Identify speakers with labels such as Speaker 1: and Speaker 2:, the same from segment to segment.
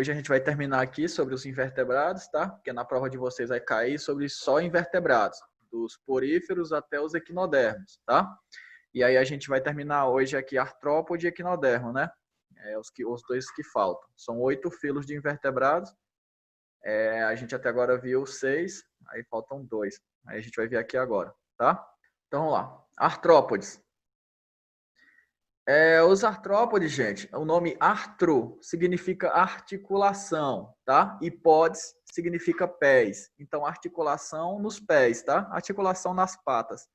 Speaker 1: hoje a gente vai terminar aqui sobre os invertebrados, tá? Porque na prova de vocês vai cair sobre só invertebrados, dos poríferos até os equinodermos, tá? E aí a gente vai terminar hoje aqui artrópode e equinodermo, né? Os dois que faltam. São 8 filos de invertebrados. A gente até agora viu 6, aí faltam 2. Aí a gente vai ver aqui agora, tá? Então vamos lá. Artrópodes. Os artrópodes, gente, o nome artro significa articulação, tá? E podes significa pés. Então, articulação nos pés, tá? Articulação nas patas.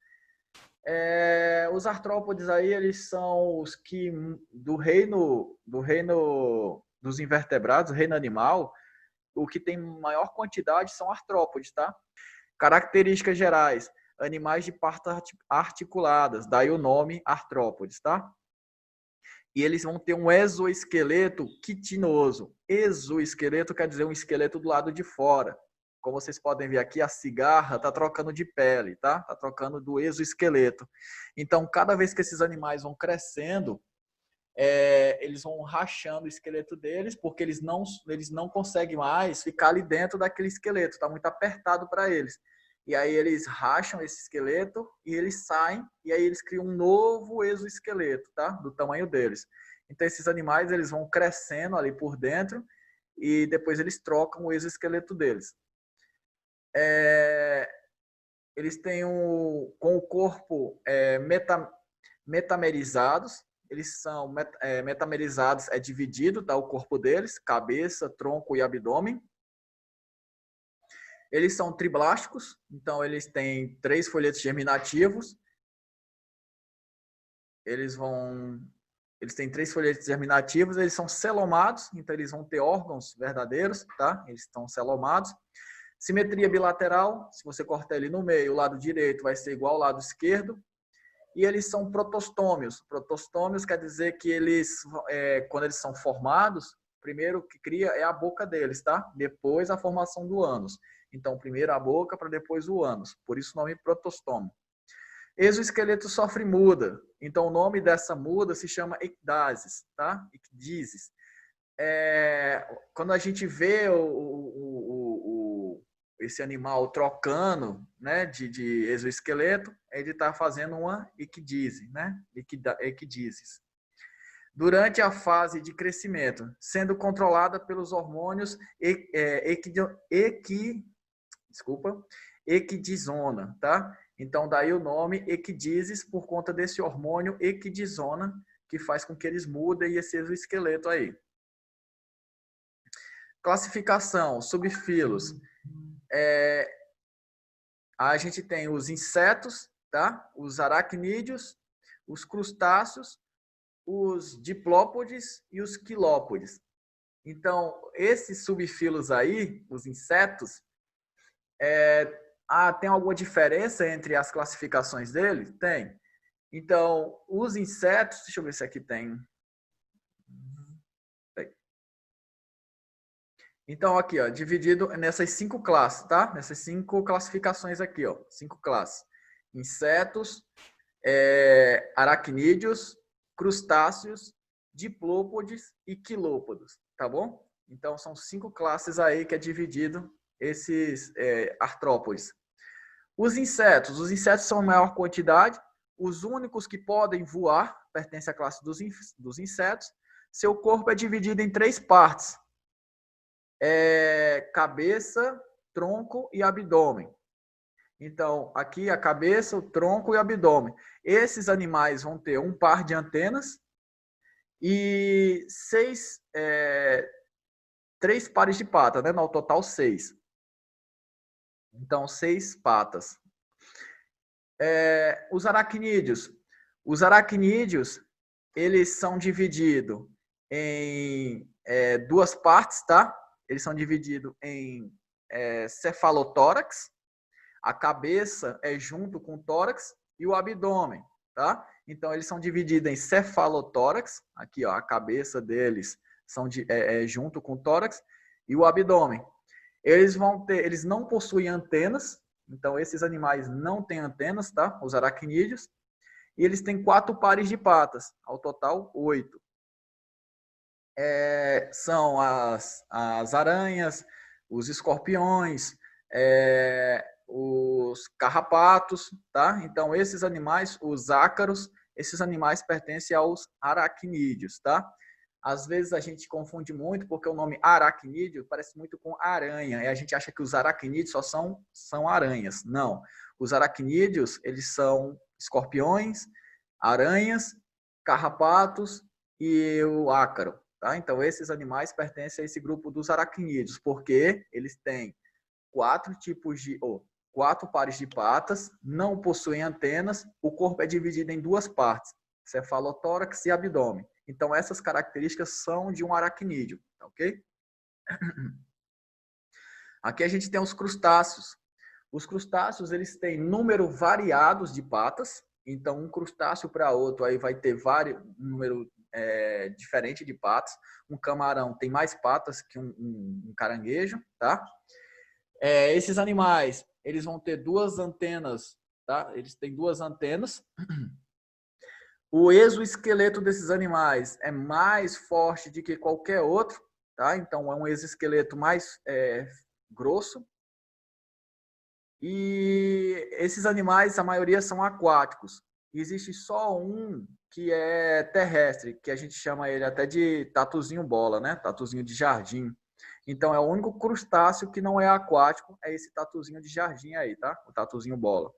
Speaker 1: Os artrópodes aí, eles são os que do reino dos invertebrados, reino animal, o que tem maior quantidade são artrópodes, tá? Características gerais, animais de patas articuladas, daí o nome artrópodes, tá? E eles vão ter um exoesqueleto quitinoso. Exoesqueleto quer dizer um esqueleto do lado de fora. Como vocês podem ver aqui, a cigarra está trocando de pele, tá? Está trocando do exoesqueleto. Então, cada vez que esses animais vão crescendo, eles vão rachando o esqueleto deles, porque eles não conseguem mais ficar ali dentro daquele esqueleto. Está muito apertado para eles. E aí eles racham esse esqueleto e eles saem, e aí eles criam um novo exoesqueleto, tá? Do tamanho deles. Então esses animais eles vão crescendo ali por dentro e depois eles trocam o exoesqueleto deles. Eles têm com o corpo metamerizados, eles são metamerizados, é dividido, tá? O corpo deles, cabeça, tronco e abdômen. Eles são triblásticos, então eles têm 3 folhetos germinativos. Eles têm 3 folhetos germinativos, eles são celomados, então eles vão ter órgãos verdadeiros, tá? Eles estão celomados. Simetria bilateral, se você cortar ele no meio, o lado direito vai ser igual ao lado esquerdo. E eles são protostômios. Protostômios quer dizer que eles, quando eles são formados, primeiro que cria é a boca deles, tá? Depois a formação do ânus. Então, primeiro a boca, para depois o ânus. Por isso o nome protostômio. Exoesqueleto sofre muda. Então, o nome dessa muda se chama ecdasis, tá? Ecdísis. Quando a gente vê esse animal trocando, né, de exoesqueleto, ele está fazendo uma ecdíse, né? Ecdísis. Durante a fase de crescimento, sendo controlada pelos hormônios equidisona, tá? Então, daí o nome ecdísis por conta desse hormônio equidisona, que faz com que eles mudem esse exoesqueleto aí. Classificação, subfilos. A gente tem os insetos, tá? Os aracnídeos, os crustáceos, os diplópodes e os quilópodes. Então, esses subfilos aí, os insetos, tem alguma diferença entre as classificações deles? Tem. Então, os insetos, deixa eu ver se aqui tem. Então, aqui, ó, dividido nessas 5 classes, tá? Nessas 5 classificações aqui, ó, 5 classes. Insetos, aracnídeos, crustáceos, diplópodes e quilópodes, tá bom? Então, são 5 classes aí que é dividido esses artrópodes. Os insetos são a maior quantidade, os únicos que podem voar, pertencem à classe dos insetos. Seu corpo é dividido em 3 partes. Cabeça, tronco e abdômen. Então, aqui a cabeça, o tronco e o abdômen. Esses animais vão ter um par de antenas e 3 pares de patas, né? No total 6. Então, 6 patas. Os aracnídeos. Os aracnídeos, eles são divididos em 2 partes, tá? Eles são divididos em cefalotórax, a cabeça é junto com o tórax e o abdômen, tá? Então, eles são divididos em cefalotórax, aqui, ó, a cabeça deles junto com o tórax e o abdômen. Eles não possuem antenas, então esses animais não têm antenas, tá? Os aracnídeos. E eles têm 4 pares de patas, ao total 8. são as aranhas, os escorpiões, os carrapatos, tá? Então, esses animais, os ácaros, esses animais pertencem aos aracnídeos, tá? Às vezes a gente confunde muito porque o nome aracnídeo parece muito com aranha, e a gente acha que os aracnídeos só são aranhas. Não. Os aracnídeos, eles são escorpiões, aranhas, carrapatos e o ácaro. Tá? Então, esses animais pertencem a esse grupo dos aracnídeos, porque eles têm quatro pares de patas, não possuem antenas, o corpo é dividido em duas partes, cefalotórax e abdômen. Então, essas características são de um aracnídeo, tá ok? Aqui a gente tem os crustáceos. Os crustáceos, eles têm número variados de patas, então um crustáceo para outro aí vai ter um número diferente de patas. Um camarão tem mais patas que um caranguejo, tá? Esses animais, eles vão ter duas antenas, tá? Eles têm duas antenas. O exoesqueleto desses animais é mais forte do que qualquer outro, tá? Então é um exoesqueleto mais grosso. E esses animais, a maioria são aquáticos. Existe só um que é terrestre, que a gente chama ele até de tatuzinho bola, né? Tatuzinho de jardim. Então é o único crustáceo que não é aquático, é esse tatuzinho de jardim aí, tá? O tatuzinho bola.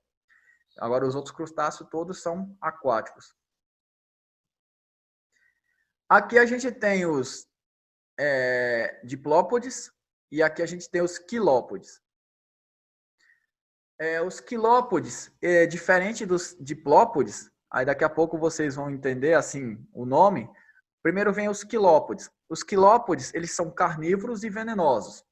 Speaker 1: Agora os outros crustáceos todos são aquáticos. Aqui a gente tem os diplópodes e aqui a gente tem os quilópodes. Os quilópodes, diferente dos diplópodes, aí daqui a pouco vocês vão entender assim o nome. Primeiro vem os quilópodes. Os quilópodes, eles são carnívoros e venenosos,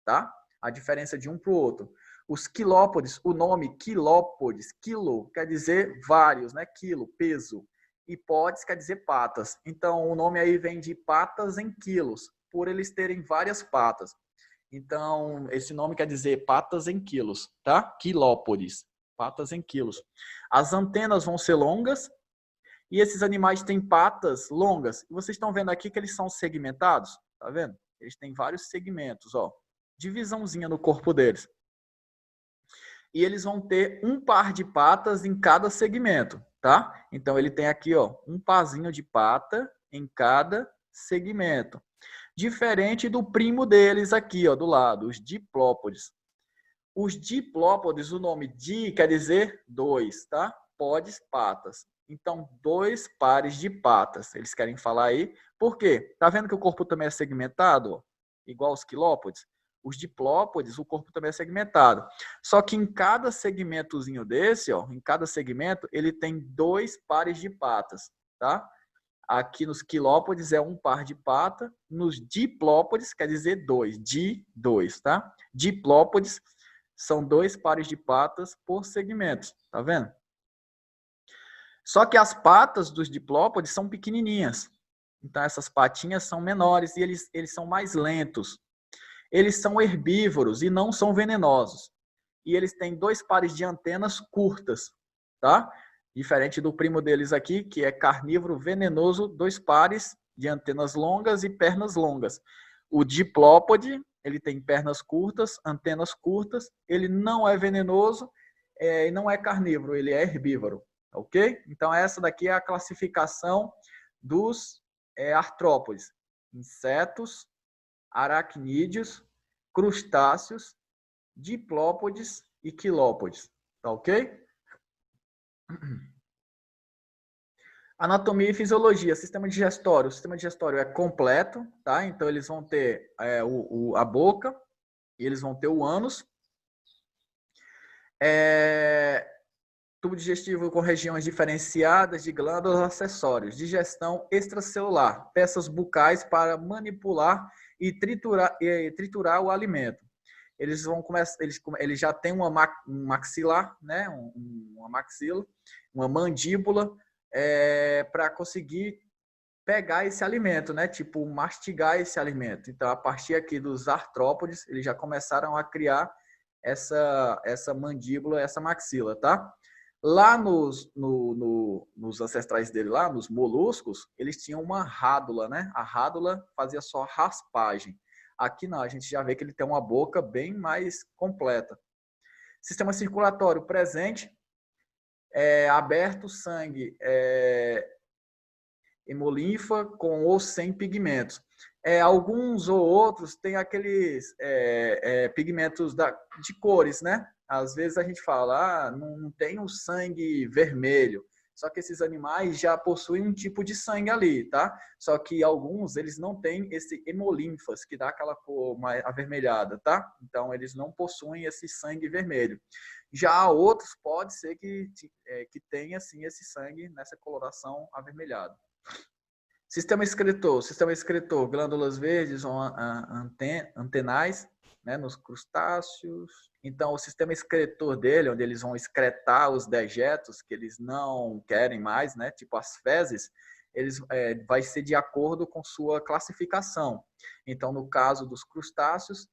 Speaker 1: tá? A diferença de um para o outro. Os quilópodes, o nome quilópodes, quilo, quer dizer vários, né? Quilo, peso. E podes quer dizer patas. Então, o nome aí vem de patas em quilos, por eles terem várias patas. Então, esse nome quer dizer patas em quilos, tá? Quilópodes, patas em quilos. As antenas vão ser longas e esses animais têm patas longas. E vocês estão vendo aqui que eles são segmentados, tá vendo? Eles têm vários segmentos, ó. Divisãozinha no corpo deles. E eles vão ter um par de patas em cada segmento, tá? Então ele tem aqui, ó, um parzinho de pata em cada segmento. Diferente do primo deles aqui, ó, do lado, os diplópodes. Os diplópodes, o nome di quer dizer dois, tá? Podes, patas. Então, dois pares de patas, eles querem falar aí. Por quê? Tá vendo que o corpo também é segmentado, ó? Igual os quilópodes? Os diplópodes, o corpo também é segmentado. Só que em cada segmentozinho desse, ó, em cada segmento, ele tem dois pares de patas, tá? Aqui nos quilópodes é um par de pata, nos diplópodes quer dizer dois, dois, tá? Diplópodes são dois pares de patas por segmento, tá vendo? Só que as patas dos diplópodes são pequenininhas. Então essas patinhas são menores e eles são mais lentos. Eles são herbívoros e não são venenosos. E eles têm dois pares de antenas curtas, tá? Diferente do primo deles aqui, que é carnívoro venenoso, dois pares de antenas longas e pernas longas. O diplópode, ele tem pernas curtas, antenas curtas, ele não é venenoso e não é carnívoro, ele é herbívoro, ok? Então essa daqui é a classificação dos artrópodes, insetos, aracnídeos, crustáceos, diplópodes e quilópodes, tá ok? Anatomia e fisiologia, sistema digestório. O sistema digestório é completo, tá? Então eles vão ter a boca, e eles vão ter o ânus, tubo digestivo com regiões diferenciadas de glândulas acessórias, digestão extracelular, peças bucais para manipular e triturar o alimento. Eles vão começar, eles já têm um maxilar, né? Uma maxila, uma mandíbula para conseguir pegar esse alimento, né? Tipo mastigar esse alimento. Então, a partir aqui dos artrópodes, eles já começaram a criar essa mandíbula, essa maxila, tá? Lá nos ancestrais dele, lá nos moluscos, eles tinham uma rádula, né? A rádula fazia só raspagem. Aqui não, a gente já vê que ele tem uma boca bem mais completa. Sistema circulatório presente, aberto, sangue hemolinfa com ou sem pigmentos. Alguns ou outros têm aqueles pigmentos de cores, né? Às vezes a gente fala, não tem o sangue vermelho. Só que esses animais já possuem um tipo de sangue ali, tá? Só que alguns, eles não têm esse hemolinfas, que dá aquela cor mais avermelhada, tá? Então, eles não possuem esse sangue vermelho. Já outros, pode ser que tenha, sim, esse sangue nessa coloração avermelhada. Sistema excretor, glândulas verdes ou antenais, né, nos crustáceos. Então, o sistema excretor dele, onde eles vão excretar os dejetos que eles não querem mais, né, tipo as fezes, vai ser de acordo com sua classificação. Então, no caso dos crustáceos,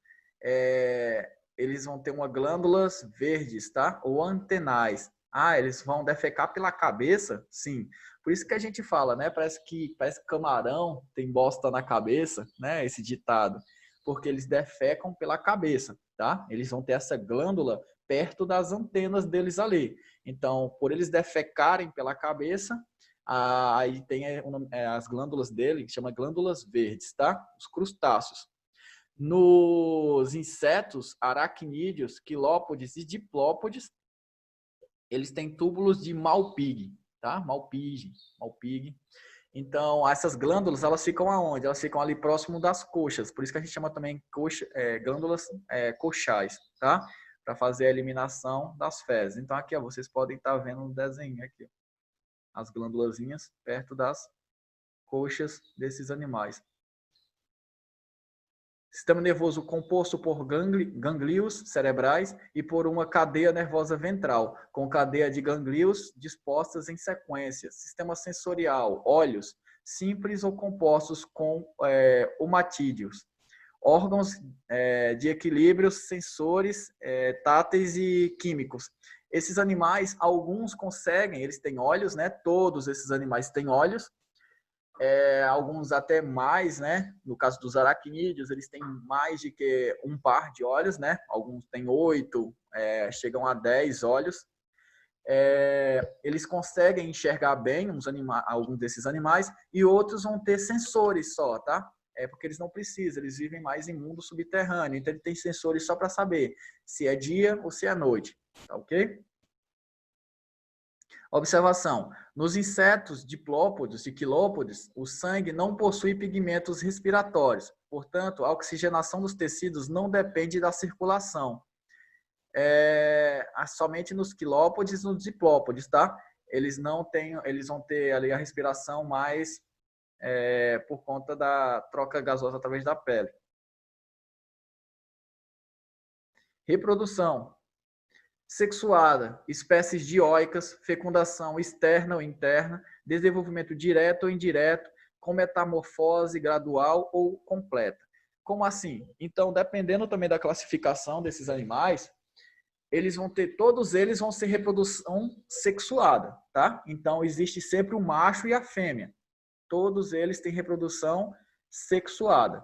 Speaker 1: eles vão ter uma glândulas verdes, tá? Ou antenais. Eles vão defecar pela cabeça? Sim. Por isso que a gente fala, né? Parece que camarão tem bosta na cabeça, né? Esse ditado. Porque eles defecam pela cabeça, tá? Eles vão ter essa glândula perto das antenas deles ali. Então, por eles defecarem pela cabeça, aí tem as glândulas dele, que chama glândulas verdes, tá? Os crustáceos. Nos insetos, aracnídeos, quilópodes e diplópodes, eles têm túbulos de Malpighi, tá? Malpighi. Então, essas glândulas, elas ficam aonde? Elas ficam ali próximo das coxas. Por isso que a gente chama também glândulas coxais, tá? Para fazer a eliminação das fezes. Então, aqui, ó, vocês podem estar vendo no desenho aqui, as glândulazinhas perto das coxas desses animais. Sistema nervoso composto por gânglios cerebrais e por uma cadeia nervosa ventral, com cadeia de gânglios dispostas em sequência. Sistema sensorial, olhos, simples ou compostos com omatídeos. Órgãos de equilíbrio, sensores táteis e químicos. Esses animais, alguns conseguem, eles têm olhos, né? Todos esses animais têm olhos, alguns até mais, né? No caso dos aracnídeos, eles têm mais de que um par de olhos, né? Alguns têm 8, chegam a 10 olhos. Eles conseguem enxergar bem alguns desses animais e outros vão ter sensores só, tá? Porque eles não precisam, eles vivem mais em mundo subterrâneo, então ele tem sensores só para saber se é dia ou se é noite, tá ok? Observação. Nos insetos diplópodes e quilópodes, o sangue não possui pigmentos respiratórios. Portanto, a oxigenação dos tecidos não depende da circulação. Somente nos quilópodes e nos diplópodes, tá? Eles vão ter ali a respiração mais por conta da troca gasosa através da pele. Reprodução. Sexuada, espécies dioicas, fecundação externa ou interna, desenvolvimento direto ou indireto, com metamorfose gradual ou completa. Como assim? Então, dependendo também da classificação desses animais, todos eles vão ser reprodução sexuada, tá? Então, existe sempre o macho e a fêmea. Todos eles têm reprodução sexuada.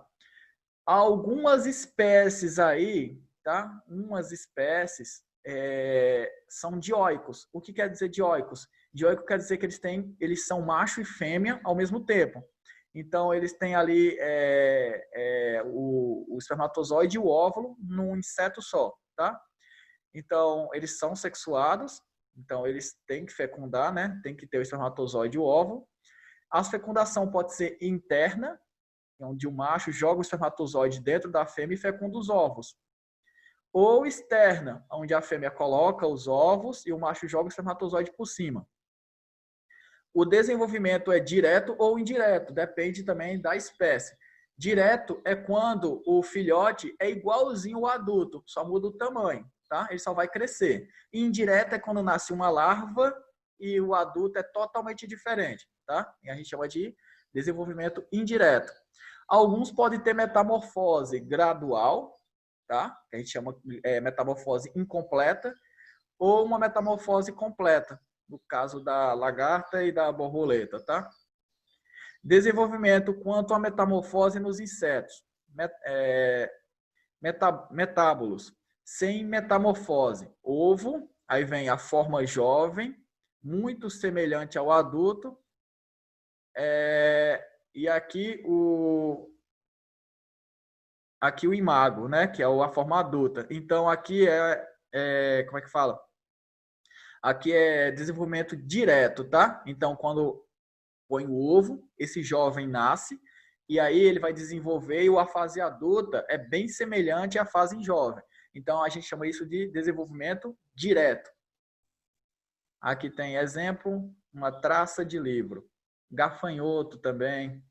Speaker 1: Algumas espécies aí, tá? Umas espécies são dioicos. O que quer dizer dioicos? Dioico quer dizer que eles são macho e fêmea ao mesmo tempo. Então, eles têm ali o espermatozoide e o óvulo num inseto só, tá? Então, eles são sexuados, então eles têm que fecundar, né? Tem que ter o espermatozoide e o óvulo. A fecundação pode ser interna, onde o macho joga o espermatozoide dentro da fêmea e fecunda os ovos. Ou externa, onde a fêmea coloca os ovos e o macho joga o espermatozoide por cima. O desenvolvimento é direto ou indireto, depende também da espécie. Direto é quando o filhote é igualzinho ao adulto, só muda o tamanho, tá? Ele só vai crescer. E indireto é quando nasce uma larva e o adulto é totalmente diferente, tá? E a gente chama de desenvolvimento indireto. Alguns podem ter metamorfose gradual, tá? Que a gente chama metamorfose incompleta, ou uma metamorfose completa, no caso da lagarta e da borboleta, tá? Desenvolvimento quanto à metamorfose nos insetos. Metábolos. Sem metamorfose. Ovo, aí vem a forma jovem, muito semelhante ao adulto. E aqui o imago, né? Que é a forma adulta. Então, aqui como é que fala? Aqui é desenvolvimento direto, tá? Então, quando põe o ovo, esse jovem nasce, e aí ele vai desenvolver, e a fase adulta é bem semelhante à fase jovem. Então, a gente chama isso de desenvolvimento direto. Aqui tem exemplo, uma traça de livro. Gafanhoto também.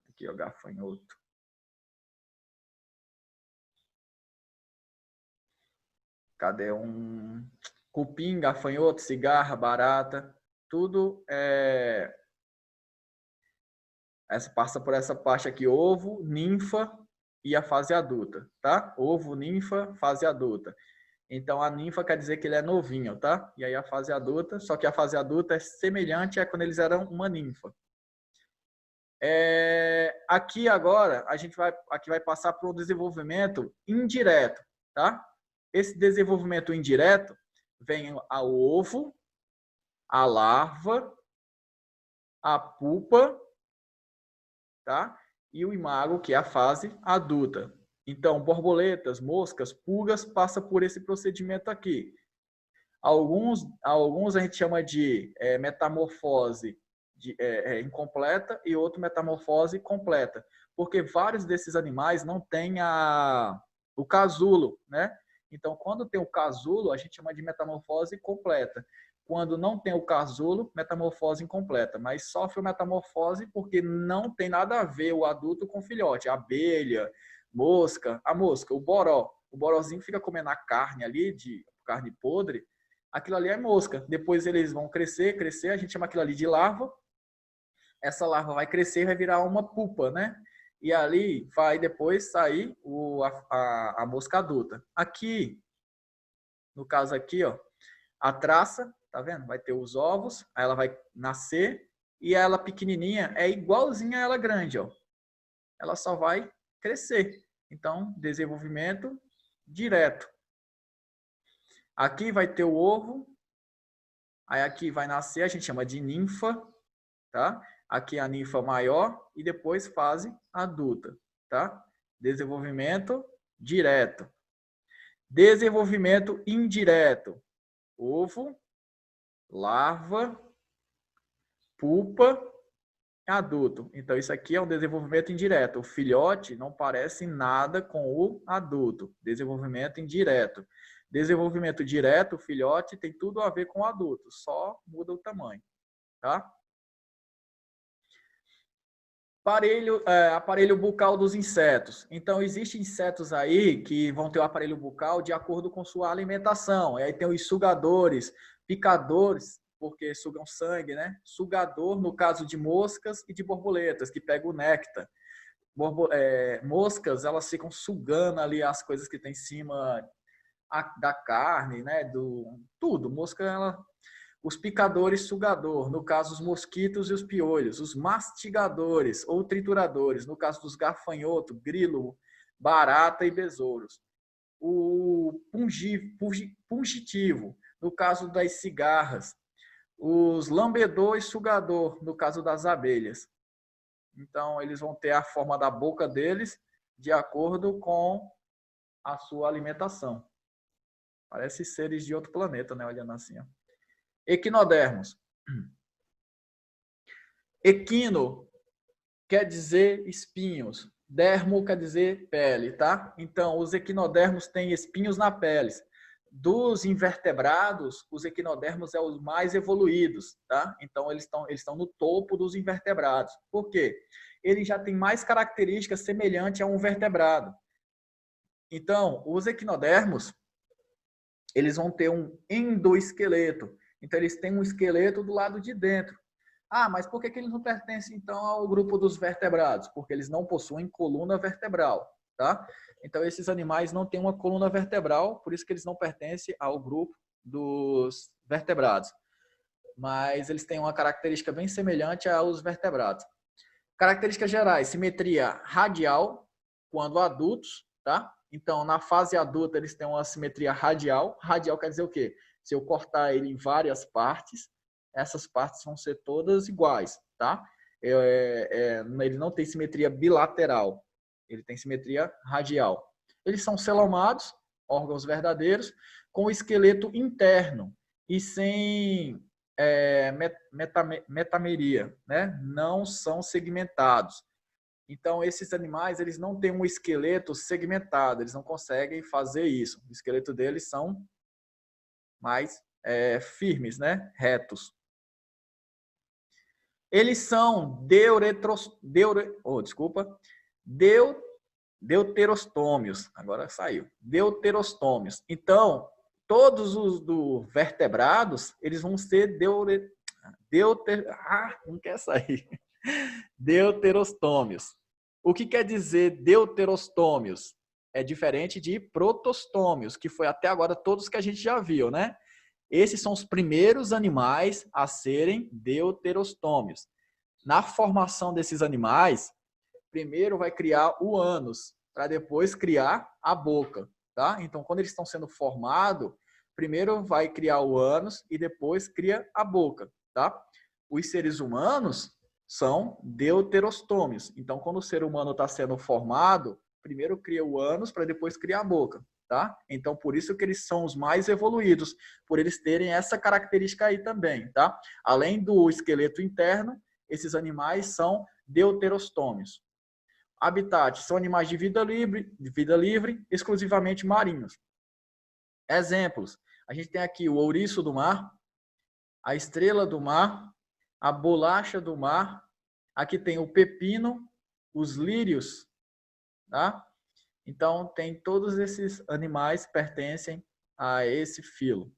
Speaker 1: Aqui, ó, gafanhoto. Cadê um cupim, gafanhoto, cigarra, barata? Tudo passa por essa parte aqui, ovo, ninfa e a fase adulta, tá? Ovo, ninfa, fase adulta. Então, a ninfa quer dizer que ele é novinho, tá? E aí a fase adulta, só que a fase adulta é semelhante a quando eles eram uma ninfa. Aqui agora, aqui vai passar por um desenvolvimento indireto, tá? Esse desenvolvimento indireto vem ao ovo, a larva, a pupa, tá? E o imago, que é a fase adulta. Então, borboletas, moscas, pulgas passam por esse procedimento aqui. Alguns a gente chama de metamorfose incompleta e outro metamorfose completa, porque vários desses animais não têm o casulo, né? Então, quando tem o casulo, a gente chama de metamorfose completa. Quando não tem o casulo, metamorfose incompleta. Mas sofre metamorfose porque não tem nada a ver o adulto com o filhote. A abelha, mosca, o boró. O borózinho fica comendo a carne ali, de carne podre. Aquilo ali é mosca. Depois eles vão crescer, a gente chama aquilo ali de larva. Essa larva vai crescer e vai virar uma pupa, né? E ali vai depois sair a mosca adulta. Aqui, no caso aqui, ó, a traça, tá vendo? Vai ter os ovos, aí ela vai nascer e ela pequenininha é igualzinha a ela grande, ó. Ela só vai crescer. Então, desenvolvimento direto. Aqui vai ter o ovo, aí aqui vai nascer, a gente chama de ninfa, tá? Aqui a ninfa maior e depois fase adulta, tá? Desenvolvimento direto. Desenvolvimento indireto. Ovo, larva, pupa, adulto. Então, isso aqui é um desenvolvimento indireto. O filhote não parece nada com o adulto. Desenvolvimento indireto. Desenvolvimento direto, o filhote tem tudo a ver com o adulto, só muda o tamanho, tá? Aparelho bucal dos insetos. Então, existem insetos aí que vão ter o aparelho bucal de acordo com sua alimentação. E aí tem os sugadores, picadores, porque sugam sangue, né? Sugador, no caso de moscas e de borboletas, que pega o néctar. Moscas, elas ficam sugando ali as coisas que tem em cima da carne, né? Tudo. Mosca, os picadores sugador, no caso os mosquitos e os piolhos, os mastigadores ou trituradores, no caso dos gafanhotos, grilo, barata e besouros. O pungitivo, no caso das cigarras. Os lambedor e sugador, no caso das abelhas. Então, eles vão ter a forma da boca deles de acordo com a sua alimentação. Parece seres de outro planeta, né? Olhando assim, ó. Equinodermos. Equino quer dizer espinhos. Dermo quer dizer pele, tá? Então, os equinodermos têm espinhos na pele. Dos invertebrados, os equinodermos são os mais evoluídos, tá? Então, eles estão no topo dos invertebrados. Por quê? Eles já têm mais características semelhantes a um vertebrado. Então, os equinodermos, eles vão ter um endoesqueleto. Então, eles têm um esqueleto do lado de dentro. Ah, mas por que eles não pertencem, então, ao grupo dos vertebrados? Porque eles não possuem coluna vertebral. tá? Então, esses animais não têm uma coluna vertebral, por isso que eles não pertencem ao grupo dos vertebrados. Mas eles têm uma característica bem semelhante aos vertebrados. Características gerais: simetria radial quando adultos, tá? Então, na fase adulta, eles têm uma simetria radial. Radial quer dizer o quê? Se eu cortar ele em várias partes, essas partes vão ser todas iguais, tá? Ele não tem simetria bilateral, ele tem simetria radial. Eles são celomados, órgãos verdadeiros, com o esqueleto interno e sem metameria, né? Não são segmentados. Então, esses animais, eles não têm um esqueleto segmentado, eles não conseguem fazer isso. O esqueleto deles são mais firmes, né? Retos. Eles são deuterostômios. Agora saiu. Deuterostômios. Então, todos os vertebrados, eles vão ser não quer sair. Deuterostômios. O que quer dizer deuterostômios? É diferente de protostômios, que foi até agora todos que a gente já viu, né? Esses são os primeiros animais a serem deuterostômios. Na formação desses animais, primeiro vai criar o ânus, para depois criar a boca, tá? Então, quando eles estão sendo formados, primeiro vai criar o ânus e depois cria a boca, tá? Os seres humanos são deuterostômios. Então, quando o ser humano está sendo formado, primeiro cria o ânus para depois criar a boca, tá? Então, por isso que eles são os mais evoluídos, por eles terem essa característica aí também, tá? Além do esqueleto interno, esses animais são deuterostômios. Habitat são animais de vida livre, exclusivamente marinhos. Exemplos: a gente tem aqui o ouriço do mar, a estrela do mar, a bolacha do mar. Aqui tem o pepino, os lírios, tá? Então, tem todos esses animais pertencem a esse filo.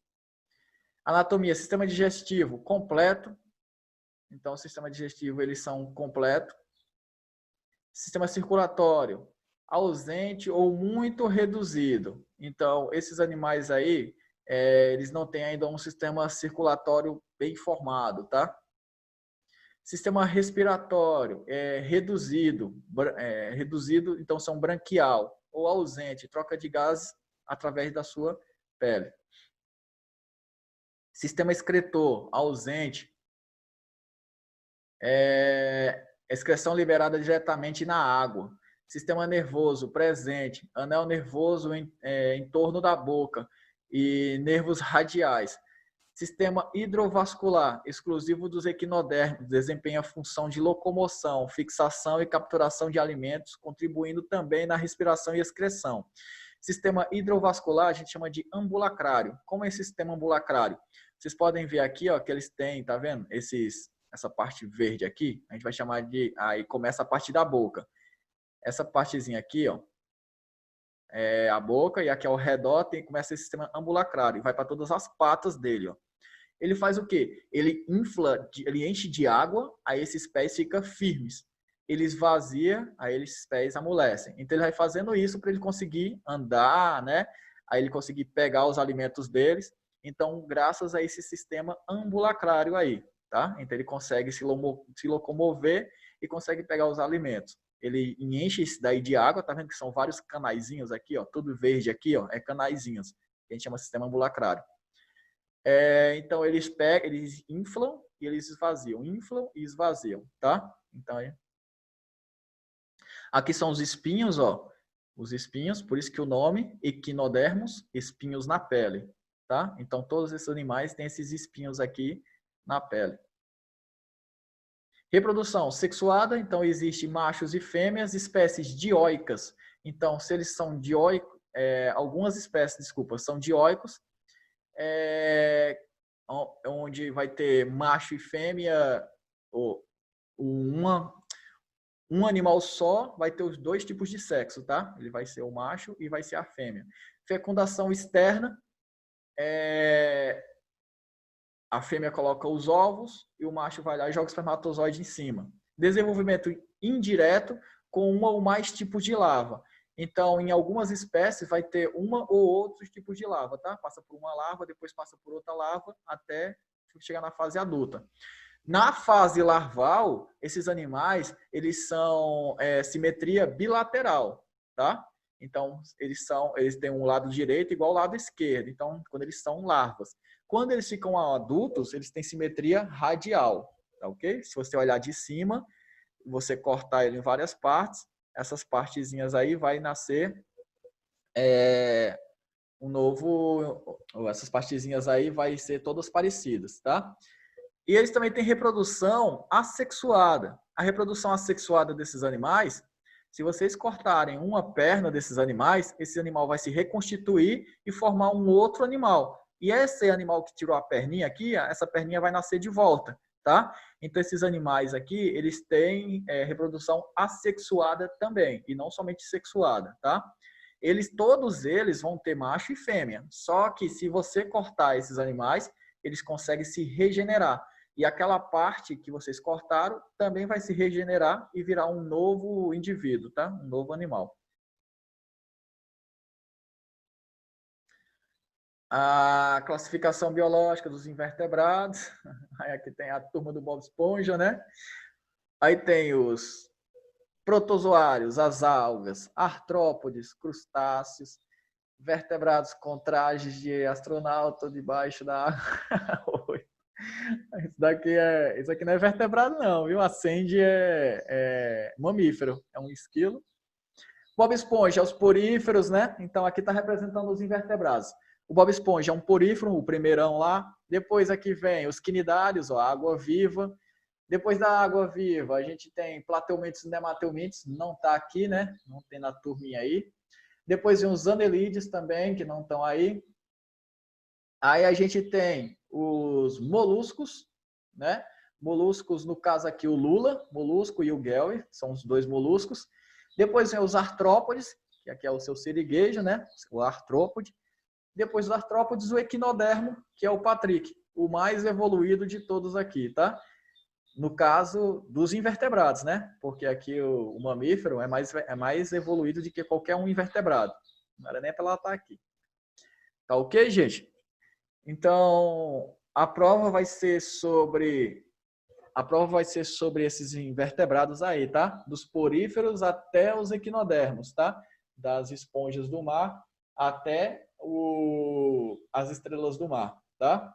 Speaker 1: Anatomia: sistema digestivo completo. Então, o sistema digestivo, eles são completo. Sistema circulatório ausente ou muito reduzido. Então, esses animais aí, eles não têm ainda um sistema circulatório bem formado, tá? Sistema respiratório reduzido, então são branquial ou ausente, troca de gases através da sua pele. Sistema excretor ausente, excreção liberada diretamente na água. Sistema nervoso presente, anel nervoso em torno da boca e nervos radiais. Sistema hidrovascular, exclusivo dos equinodermos, desempenha a função de locomoção, fixação e capturação de alimentos, contribuindo também na respiração e excreção. Sistema hidrovascular a gente chama de ambulacrário. Como é esse sistema ambulacrário? Vocês podem ver aqui, ó, que eles têm, tá vendo? Essa parte verde aqui, a gente vai chamar de... Aí começa a parte da boca. Essa partezinha aqui, ó, é a boca, e aqui ao redor começa esse sistema ambulacrário, e vai para todas as patas dele, ó. Ele faz o quê? Ele infla, ele enche de água, aí esses pés ficam firmes. Ele esvazia, aí esses pés amolecem. Então ele vai fazendo isso para ele conseguir andar, né? Aí ele conseguir pegar os alimentos deles. Então, graças a esse sistema ambulacrário aí, tá? Então ele consegue se locomover e consegue pegar os alimentos. Ele enche isso daí de água, tá vendo que são vários canaizinhos aqui, ó, tudo verde aqui, ó, é canaizinhos, que a gente chama de sistema ambulacrário. Então eles pegam, eles inflam e eles esvaziam, inflam e esvaziam, tá? Então aqui são os espinhos, ó, os espinhos, por isso que o nome equinodermos, espinhos na pele, tá? Então todos esses animais têm esses espinhos aqui na pele. Reprodução sexuada, então existe machos e fêmeas, espécies dioicas. Então, se eles são dioicos, algumas espécies, desculpa, são dioicos, onde vai ter macho e fêmea, ou um animal só vai ter os dois tipos de sexo, tá? Ele vai ser o macho e vai ser a fêmea. Fecundação externa, a fêmea coloca os ovos e o macho vai lá e joga o espermatozoide em cima. Desenvolvimento indireto com uma ou mais tipos de larva. Então, em algumas espécies vai ter uma ou outros tipos de larva, tá? Passa por uma larva, depois passa por outra larva, até chegar na fase adulta. Na fase larval, esses animais, eles são simetria bilateral, tá? Então, eles têm um lado direito igual ao lado esquerdo. Então, quando eles são larvas. Quando eles ficam adultos, eles têm simetria radial, tá ok? Se você olhar de cima, você cortar ele em várias partes, essas partezinhas aí vai nascer essas partezinhas aí vai ser todas parecidas, tá? E eles também têm reprodução assexuada. A reprodução assexuada desses animais, se vocês cortarem uma perna desses animais, esse animal vai se reconstituir e formar um outro animal. E esse animal que tirou a perninha aqui, essa perninha vai nascer de volta, tá? Então, esses animais aqui, eles têm reprodução assexuada também, e não somente sexuada, tá? Todos eles vão ter macho e fêmea. Só que se você cortar esses animais, eles conseguem se regenerar. E aquela parte que vocês cortaram também vai se regenerar e virar um novo indivíduo, tá? Um novo animal. A classificação biológica dos invertebrados. Aí aqui tem a turma do Bob Esponja, né? Aí tem os protozoários, as algas, artrópodes, crustáceos, vertebrados com trajes de astronauta debaixo da água. Isso aqui não é vertebrado não, viu? A Sandy é mamífero, é um esquilo. Bob Esponja é os poríferos, né? Então aqui está representando os invertebrados. O Bob Esponja é um porífero, o primeirão lá. Depois aqui vem os quinidários, ó, água-viva. Depois da água-viva, a gente tem plateumintes e nemateumintes, não está aqui, né? Não tem na turminha aí. Depois vem os anelídeos também, que não estão aí. Aí a gente tem os moluscos, né? Moluscos, no caso aqui, o lula, molusco, e o guelre, são os dois moluscos. Depois vem os artrópodes, que aqui é o seu siriguejo, né? O artrópode. Depois dos artrópodes, o equinodermo, que é o Patrick, o mais evoluído de todos aqui, tá? No caso dos invertebrados, né? Porque aqui o mamífero é mais evoluído do que qualquer um invertebrado. Não era nem para ela estar aqui. Tá ok, gente? Então, a prova vai ser sobre esses invertebrados aí, tá? Dos poríferos até os equinodermos, tá? Das esponjas do mar até as estrelas do mar, tá?